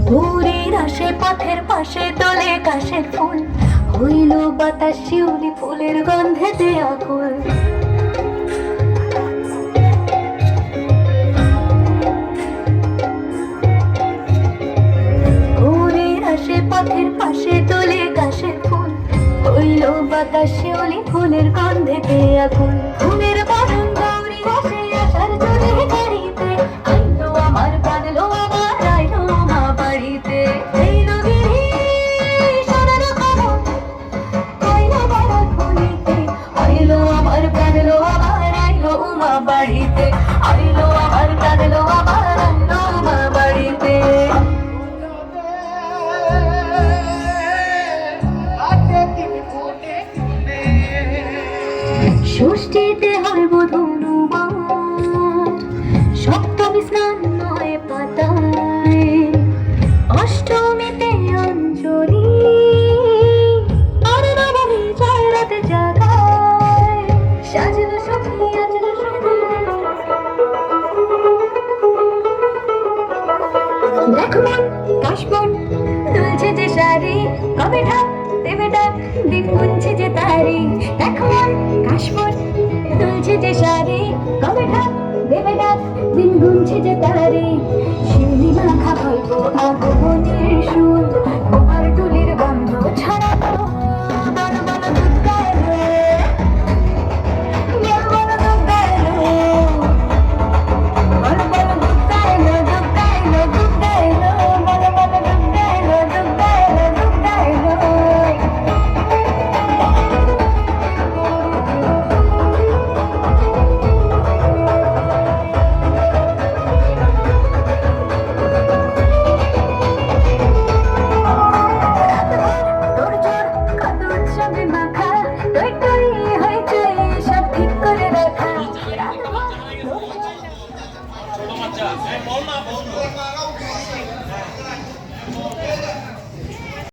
ভোরের আসে পথের পাশে দোলে কাশের ফুল, হইল বাতাস শিউলি ফুলের গন্ধেতে আকুল। ভোরের আসে পথের পাশে দোলে কাশের ফুল, হইল বাতাস শিউলি ফুলের গন্ধেতে আকুল। ফুলের বরণ গৌরী আসে আসার চলে গাড়িতে, আইলো আমার কাঁদলো আমার আইলো মা বাড়িতে। এইলো গিরি সোনার খবর, আইলো বাবার ফুলিতে, আইলো আমার কাঁদলো আমার আইলো মা বাড়িতে, আইলো আমার কাঁদলো আমার আইলো মা বাড়িতে। ষষ্ঠীতে হয় বধূনুবার, সপ্তমী স্নান নয় পাতায়, অষ্টমীতে অঞ্জলি, আর নবমী যায় রাতে জাগায়। সাজলো সখী আজলো সখী, দেখ মন কাশবন দুলছে যে শাড়ি, কবে ঢাক দেবে ডাক দিক গুনছে যে তারি। দেখ মন কাশবন দুলছে যে শাড়ি, কবে ঢাক দেবে ডাক দিন গুনছে যে তারি। শিউলি মাখা গল্প আগমনের সুর, তোমার